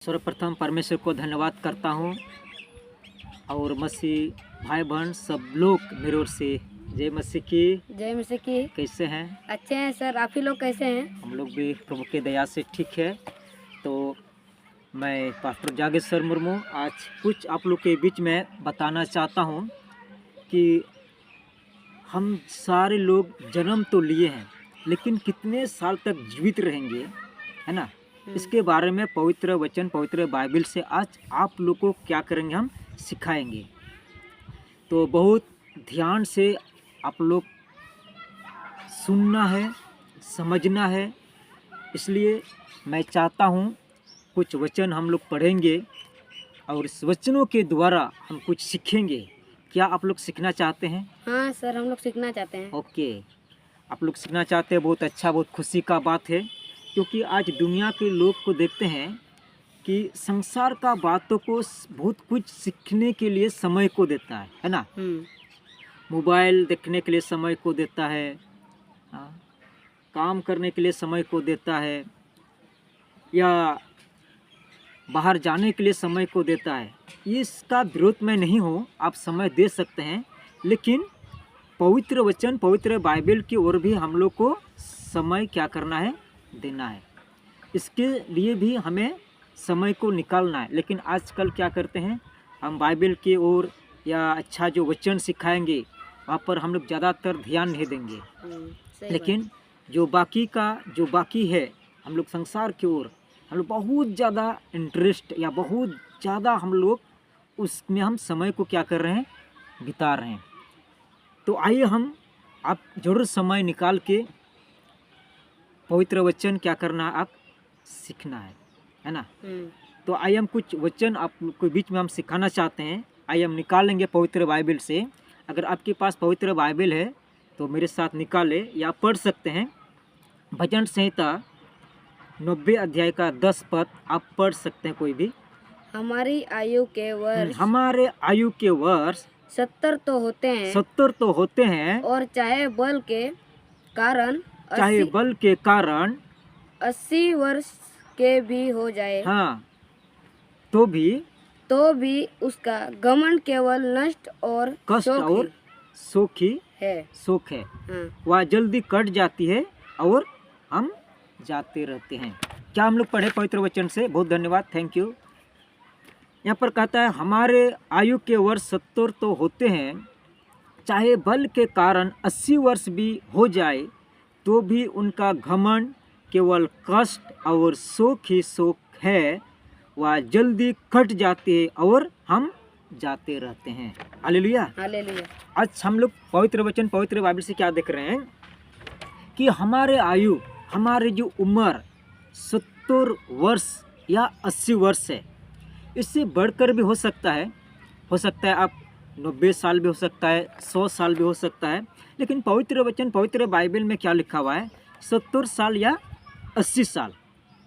सर्वप्रथम परमेश्वर को धन्यवाद करता हूँ और मसीह भाई बहन सब लोग मेरे ओर से जय मसीह की। जय मसीह की। कैसे हैं? अच्छे हैं सर, आप ही लोग कैसे हैं? हम लोग भी प्रभु के दया से ठीक है। तो मैं पास्टर जागेश्वर मुर्मू आज कुछ आप लोग के बीच में बताना चाहता हूँ कि हम सारे लोग जन्म तो लिए हैं लेकिन कितने साल तक जीवित रहेंगे, है ना। इसके बारे में पवित्र वचन, पवित्र बाइबल से आज आप लोग को क्या करेंगे, हम सिखाएंगे। तो बहुत ध्यान से आप लोग सुनना है, समझना है। इसलिए मैं चाहता हूँ कुछ वचन हम लोग पढ़ेंगे और इस वचनों के द्वारा हम कुछ सीखेंगे। क्या आप लोग सीखना चाहते हैं? हाँ सर, हम लोग सीखना चाहते हैं। ओके, आप लोग सीखना चाहते हैं, बहुत अच्छा, बहुत खुशी का बात है। क्योंकि आज दुनिया के लोग को देखते हैं कि संसार का बातों को बहुत कुछ सीखने के लिए समय को देता है ना। मोबाइल देखने के लिए समय को देता है, काम करने के लिए समय को देता है, या बाहर जाने के लिए समय को देता है। इसका विरोध में नहीं हूँ, आप समय दे सकते हैं, लेकिन पवित्र वचन, पवित्र बाइबल की ओर भी हम लोग को समय क्या करना है, देना है। इसके लिए भी हमें समय को निकालना है। लेकिन आजकल क्या करते हैं, हम बाइबल की ओर या अच्छा जो वचन सिखाएंगे वहाँ पर हम लोग ज़्यादातर ध्यान नहीं देंगे। लेकिन जो बाकी है, हम लोग संसार की ओर हम लोग बहुत ज़्यादा इंटरेस्ट या बहुत ज़्यादा हम लोग उसमें हम समय को क्या कर रहे हैं, बिता रहे हैं। तो आइए आप जरूर समय निकाल के पवित्र वचन क्या करना है, आप सीखना है ना। तो आइए हम कुछ वचन आप के बीच में हम सिखाना चाहते हैं। आइए हम निकालेंगे पवित्र बाइबल से। अगर आपके पास पवित्र बाइबल है तो मेरे साथ निकाले या पढ़ सकते हैं। भजन संहिता 90 अध्याय का 10 पद आप पढ़ सकते हैं, कोई भी। हमारी आयु के वर्ष 70 तो होते हैं, और चाहे बल के कारण 80 वर्ष के भी हो जाए, हाँ, तो भी उसका घमंड केवल नष्ट और कष्ट और शोक है। हाँ। वह जल्दी कट जाती है और हम जाते रहते हैं। क्या हम लोग पढ़े पवित्र वचन से? बहुत धन्यवाद, थैंक यू। यहाँ पर कहता है हमारे आयु के वर्ष 70 तो होते हैं, चाहे बल के कारण 80 वर्ष भी हो जाए, तो भी उनका घमंड केवल कष्ट और शोक ही शोक है। वह जल्दी कट जाते हैं और हम जाते रहते हैं। Hallelujah, hallelujah. आज हम लोग पवित्र वचन, पवित्र बाइबल से क्या देख रहे हैं कि हमारी जो उम्र 70 वर्ष या 80 वर्ष है। इससे बढ़कर भी हो सकता है आप 90 साल भी हो सकता है, 100 साल भी हो सकता है। लेकिन पवित्र वचन, पवित्र बाइबल में क्या लिखा हुआ है, 70 साल या 80 साल।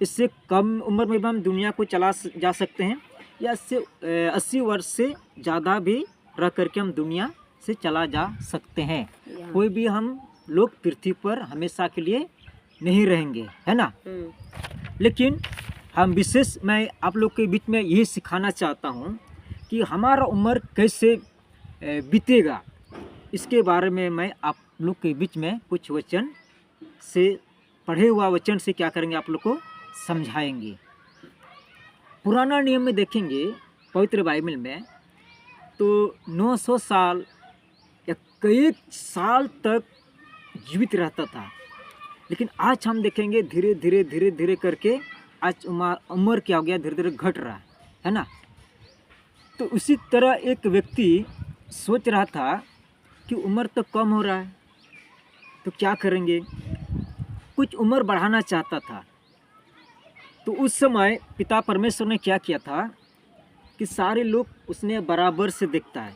इससे कम उम्र में भी हम दुनिया को चला जा सकते हैं, या इससे 80 वर्ष से ज़्यादा भी रह करके हम दुनिया से चला जा सकते हैं। कोई भी हम लोग पृथ्वी पर हमेशा के लिए नहीं रहेंगे, है ना। लेकिन हम विशेष मैं आप लोग के बीच में यही सिखाना चाहता हूँ कि हमारा उम्र कैसे बीतेगा, इसके बारे में मैं आप लोग के बीच में कुछ वचन से, पढ़े हुआ वचन से क्या करेंगे, आप लोग को समझाएंगे। पुराना नियम में देखेंगे पवित्र बाइबल में तो 900 साल या कई साल तक जीवित रहता था। लेकिन आज हम देखेंगे धीरे धीरे करके आज उम्र क्या हो गया, धीरे धीरे घट रहा है ना। तो उसी तरह एक व्यक्ति सोच रहा था कि उम्र तो कम हो रहा है, तो क्या करेंगे, कुछ उम्र बढ़ाना चाहता था। तो उस समय पिता परमेश्वर ने क्या किया था कि सारे लोग उसने बराबर से देखता है,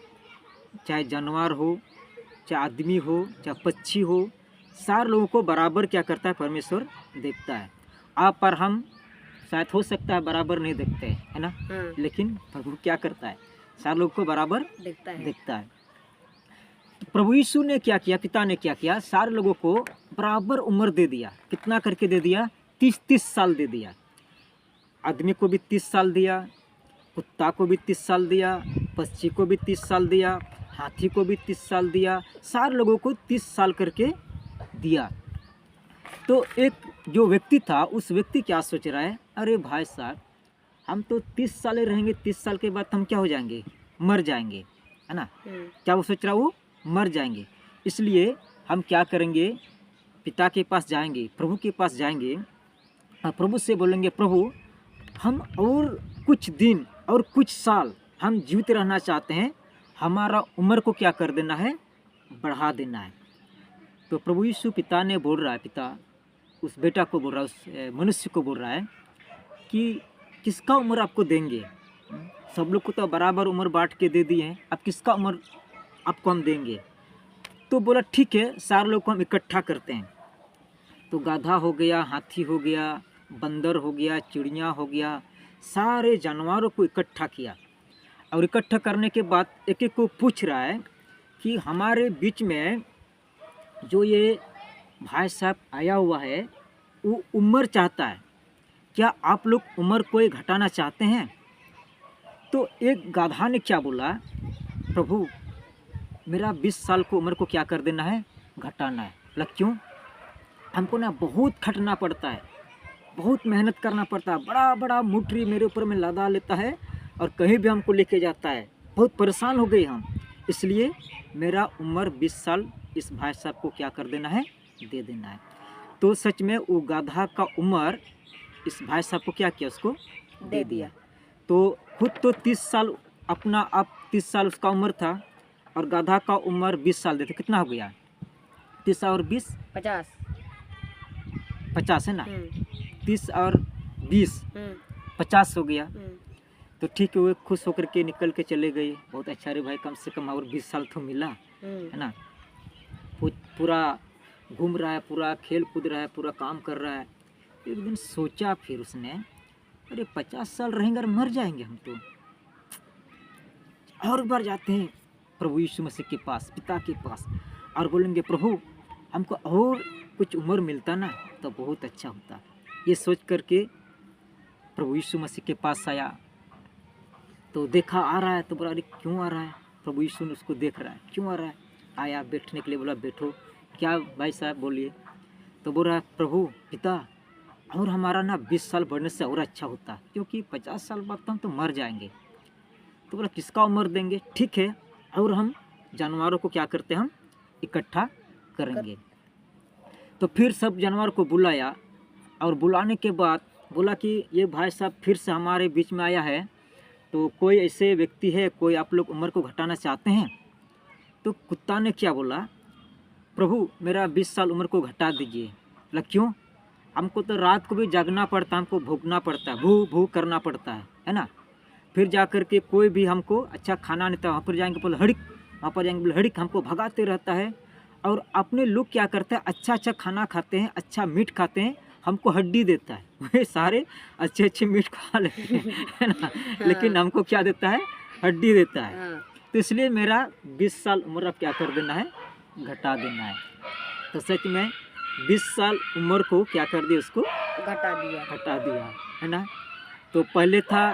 चाहे जानवर हो, चाहे आदमी हो, चाहे पक्षी हो, सारे लोगों को बराबर क्या करता है, परमेश्वर देखता है। आप पर हम शायद हो सकता है बराबर नहीं देखते हैं, है ना। लेकिन प्रभु क्या करता है, सारे लोगों को बराबर देखता है। तो प्रभु यीशु ने क्या किया, पिता ने क्या किया, सारे लोगों को बराबर उम्र दे दिया। कितना करके दे दिया, 30-30 साल दे दिया। आदमी को भी 30 साल दिया, कुत्ता को भी 30 साल दिया, पक्षी को भी 30 साल दिया, हाथी को भी 30 साल दिया, सारे लोगों को 30 साल करके दिया। तो एक जो व्यक्ति था, उस व्यक्ति क्या सोच रहा है, अरे भाई साहब हम तो 30 साल रहेंगे, 30 साल के बाद हम क्या हो जाएंगे, मर जाएंगे, है ना। क्या वो सोच रहा, वो मर जाएंगे। इसलिए हम क्या करेंगे, पिता के पास जाएंगे, प्रभु के पास जाएंगे और प्रभु से बोलेंगे, प्रभु हम और कुछ दिन और कुछ साल हम जीवित रहना चाहते हैं, हमारा उम्र को क्या कर देना है, बढ़ा देना है। तो प्रभु यीशु पिता ने बोल रहा है, पिता उस बेटा को बोल रहा है, उस मनुष्य को बोल रहा है कि किसका उम्र आपको देंगे, सब लोग को तो बराबर उम्र बांट के दे दिए हैं, अब किसका उम्र आपको हम देंगे। तो बोला ठीक है, सारे लोग को हम इकट्ठा करते हैं। तो गाधा हो गया, हाथी हो गया, बंदर हो गया, चिड़िया हो गया, सारे जानवरों को इकट्ठा किया। और इकट्ठा करने के बाद एक एक को पूछ रहा है कि हमारे बीच में जो ये भाई साहब आया हुआ है वो उम्र चाहता है, क्या आप लोग उम्र को घटाना चाहते हैं। तो एक गाधा ने क्या बोला, प्रभु मेरा 20 साल को उम्र को क्या कर देना है, घटाना है। बोला क्यों, हमको ना बहुत खटना पड़ता है, बहुत मेहनत करना पड़ता है, बड़ा बड़ा मुठरी मेरे ऊपर में लादा लेता है और कहीं भी हमको लेके जाता है, बहुत परेशान हो गए हम, इसलिए मेरा उम्र 20 साल इस भाई साहब को क्या कर देना है, दे देना है। तो सच में वो गाधा का उम्र इस भाई साहब को क्या किया, उसको दे दिया। तो खुद तो 30 साल अपना आप 30 साल उसका उम्र था और गाधा का उम्र 20 साल देते, कितना हो गया, 30 और 20 50 है ना, 30 और 20 50 हो गया। तो ठीक है, वो खुश होकर के निकल के चले गए, बहुत अच्छा रे भाई, कम से कम और 20 साल तो मिला, है ना। पूरा घूम रहा है, पूरा खेल कूद रहा है, पूरा काम कर रहा है। एक दिन सोचा फिर उसने, अरे 50 साल रहेंगे और मर जाएंगे हम तो, और एक बार जाते हैं प्रभु यीशु मसीह के पास, पिता के पास, और बोलेंगे प्रभु हमको और कुछ उम्र मिलता ना तो बहुत अच्छा होता। ये सोच करके प्रभु यीशु मसीह के पास आया। तो देखा आ रहा है, तो बोला अरे क्यों आ रहा है, प्रभु यीशु ने उसको देख रहा है, क्यों आ रहा है, आया बैठने के लिए, बोला बैठो, क्या भाई साहब बोलिए। तो बोल रहा है प्रभु पिता और हमारा ना 20 साल बढ़ने से और अच्छा होता, क्योंकि 50 साल बाद हम तो मर जाएंगे। तो बोला किसका उम्र देंगे, ठीक है, और हम जानवरों को क्या करते हैं, हम इकट्ठा करेंगे। तो फिर सब जानवर को बुलाया और बुलाने के बाद बोला कि ये भाई साहब फिर से हमारे बीच में आया है, तो कोई ऐसे व्यक्ति है, कोई आप लोग उम्र को घटाना चाहते हैं। तो कुत्ता ने क्या बोला, प्रभु मेरा 20 साल उम्र को घटा दीजिए। बोला क्यों, हमको तो रात को भी जागना पड़ता है, हमको भूखना पड़ता है, भू भू करना पड़ता है ना। फिर जा कर के कोई भी हमको अच्छा खाना नहीं था, वहाँ पर जाएंगे बोले हड़िक, वहाँ पर जाएंगे बोले हड़िक, हमको भगाते रहता है। और अपने लोग क्या करते हैं, अच्छा अच्छा खाना खाते हैं, अच्छा मीट खाते हैं, हमको हड्डी देता है। वे सारे अच्छे अच्छे मीट खा लेते हैं, है ना, लेकिन हमको क्या देता है, हड्डी देता है। तो इसलिए मेरा 20 साल उम्र अब क्या कर देना है, घटा देना है। तो सच में 20 साल उम्र को क्या कर दिया, उसको घटा दिया, है ना। तो पहले था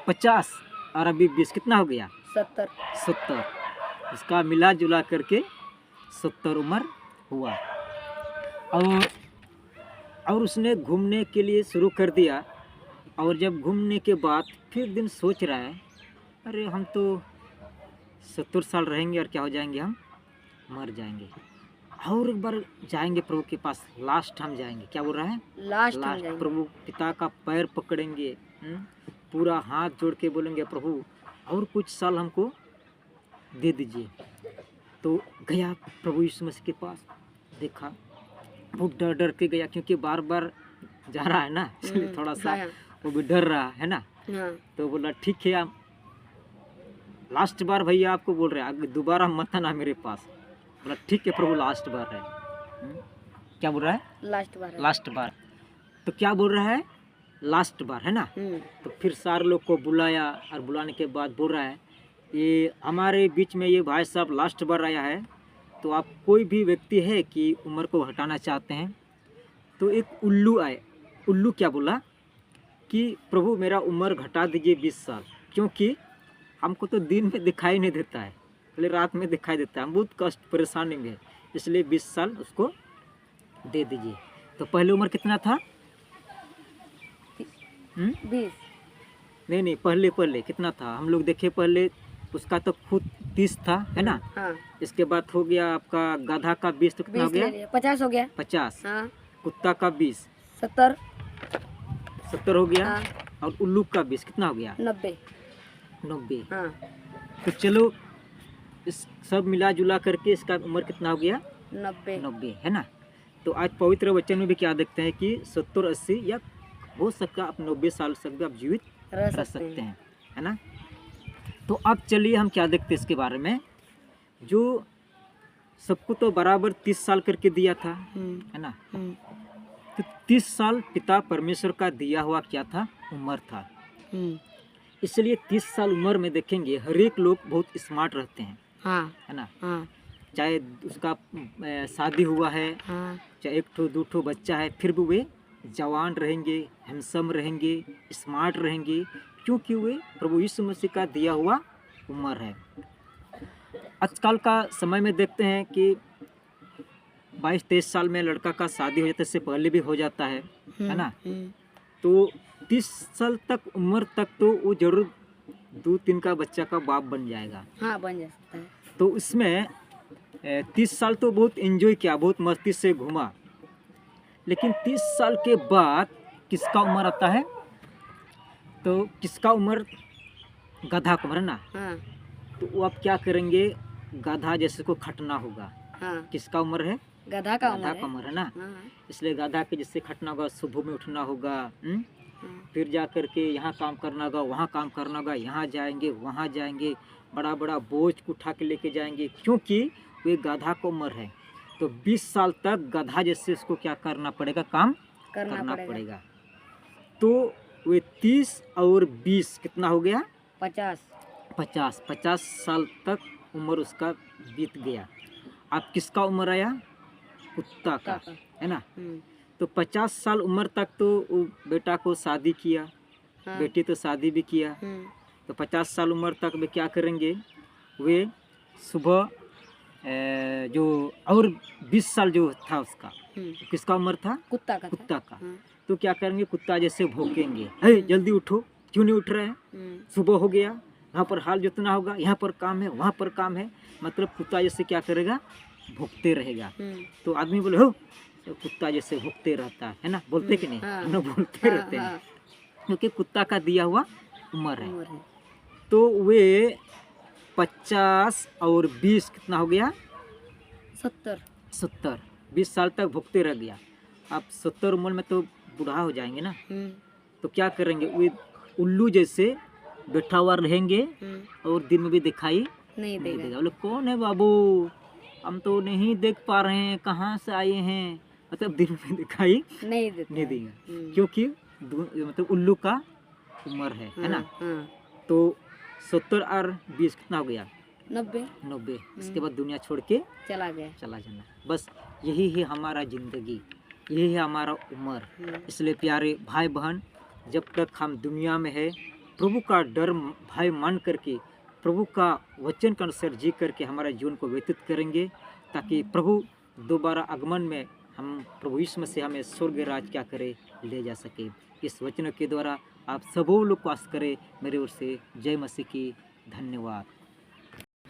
50 और अभी 20, कितना हो गया, 70। इसका मिला जुला करके 70 उम्र हुआ। और उसने घूमने के लिए शुरू कर दिया। और जब घूमने के बाद फिर दिन सोच रहा है, अरे हम तो 70 साल रहेंगे और क्या हो जाएंगे, हम मर जाएंगे, और एक बार जाएंगे प्रभु के पास, लास्ट हम जाएंगे। क्या बोल रहा है, लास्ट प्रभु पिता का पैर पकड़ेंगे, पूरा हाथ जोड़ के बोलेंगे प्रभु और कुछ साल हमको दे दीजिए। तो गया प्रभु यीशु मसीह के पास, देखा, बहुत डर डर के गया, क्योंकि बार बार जा रहा है ना, इसलिए थोड़ा सा वो भी डर रहा है ना। तो बोला ठीक है, आप लास्ट बार भैया आपको बोल रहे हैं, दोबारा मत आना मेरे पास। बोला ठीक है प्रभु, लास्ट बार है। क्या बोल रहा है, लास्ट बार। तो क्या बोल रहा है, लास्ट बार, है ना। तो फिर सारे लोग को बुलाया और बुलाने के बाद बोल रहा है, ये हमारे बीच में ये भाई साहब लास्ट बार आया है, तो आप कोई भी व्यक्ति है कि उम्र को हटाना चाहते हैं। तो एक उल्लू आए, उल्लू क्या बोला, कि प्रभु मेरा उम्र घटा दीजिए 20 साल, क्योंकि हमको तो दिन में दिखाई नहीं देता है, पहले रात में दिखाई देता है, हम बहुत कष्ट परेशानी में है, इसलिए 20 साल उसको दे दीजिए। तो पहले उम्र कितना था? 20। नहीं, पहले कितना था? हम लोग देखे पहले उसका तो खुद 30 था, है ना? हाँ। इसके बाद हो गया आपका गधा का 20, तो कितना हो गया? 50 हो गया। 50। हाँ। कुत्ता का 20, 70 हो गया। हाँ। और उल्लू का 20 कितना हो गया? 90। हाँ। तो चलो इस सब मिला जुला करके इसका उम्र कितना हो गया? 90 है ना? तो आज पवित्र वचन में भी क्या देखते हैं कि 70-80 या हो सकता आप 90 साल तक भी आप जीवित रह सकते हैं, है ना? तो अब चलिए हम क्या देखते हैं इसके बारे में। जो सबको तो बराबर 30 साल करके दिया था, है ना? तो 30 साल पिता परमेश्वर का दिया हुआ क्या था? उम्र था। इसलिए 30 साल उम्र में देखेंगे हर एक लोग बहुत स्मार्ट रहते हैं, हाँ। है ना? हाँ। चाहे उसका शादी हुआ है, हाँ। चाहे 1-2 बच्चा है, फिर भी वे जवान रहेंगे, हैंडसम रहेंगे, स्मार्ट रहेंगे, क्योंकि वे प्रभु यीशु मसीह का दिया हुआ उम्र है। आजकल का समय में देखते हैं कि 22-23 साल में लड़का का शादी हो जाता है, इससे पहले भी हो जाता है ना? तो 30 साल तक उम्र तक तो वो जरूर 2-3 का बच्चा का बाप बन जाएगा। हाँ, बन जा सकता है। तो इसमें 30 साल तो बहुत एंजॉय किया, बहुत मस्ती से घूमा, लेकिन 30 साल के बाद किसका उम्र आता है? तो किसका उम्र? गधा का उम्र, ना? हाँ। तो वो आप क्या करेंगे? गधा जैसे को खटना होगा। हाँ। किसका उम्र है? गधा का उम्र है ना? हाँ। इसलिए गधा के जैसे खटना होगा, सुबह में उठना होगा, फिर जा करके यहाँ काम करना होगा, वहाँ काम करना होगा, यहाँ जाएंगे, वहाँ जाएंगे, बड़ा बड़ा बोझ उठा के लेके जाएंगे, क्योंकि वे गधा का उम्र है। तो 20 साल तक गधा जैसे उसको क्या करना पड़ेगा? काम करना पड़ेगा। तो वे 30 और 20 कितना हो गया? 50 साल तक उम्र उसका बीत गया। अब किसका उम्र आया? कुत्ता का, है ना? तो 50 साल उम्र तक तो वो बेटा को शादी किया, हाँ। बेटी तो शादी भी किया। तो 50 साल उम्र तक वे क्या करेंगे? वे सुबह जो और 20 साल जो था उसका, किसका उम्र था? कुत्ता का। तो क्या करेंगे? कुत्ता जैसे भौंकेंगे, हे जल्दी उठो, क्यों नहीं उठ रहे हैं? सुबह हो गया, यहाँ पर हाल जोतना होगा, यहाँ पर काम है, वहाँ पर काम है, मतलब कुत्ता जैसे क्या करेगा? भौंकते रहेगा। तो आदमी बोले हो तो कुत्ता जैसे भौंकते रहता है ना? बोलते कि नहीं? हम लोग बोलते रहते हैं, क्योंकि कुत्ता का दिया हुआ उम्र है। तो वे 50 और 20 कितना हो गया? 70। 20 साल तक भुगते रह गया। अब 70 उम्र में तो बूढ़ा हो जाएंगे ना? तो क्या करेंगे? वे उल्लू जैसे बैठा हुआ रहेंगे और दिन में भी दिखाई नहीं देगा। बोले कौन है बाबू, हम तो नहीं देख पा रहे हैं, कहाँ से आए हैं, मतलब दिन में दिखाई नहीं देगा, क्योंकि मतलब उल्लू का उम्र है ना? तो 70 और 20 कितना हो गया? 90। इसके बाद दुनिया छोड़ के चला जाना। बस यही है हमारा जिंदगी, यही है हमारा उम्र। इसलिए प्यारे भाई बहन, जब तक हम दुनिया में है, प्रभु का डर भाई मान करके, प्रभु का वचन के अनुसार जी करके हमारा जीवन को व्यतीत करेंगे, ताकि प्रभु दोबारा आगमन में हम प्रभु यीशु मसीह हमें स्वर्ग राज क्या करे? ले जा सके। इस वचनों के द्वारा आप सबों लोग पास करें। मेरे ओर से जय मसीह की। धन्यवाद।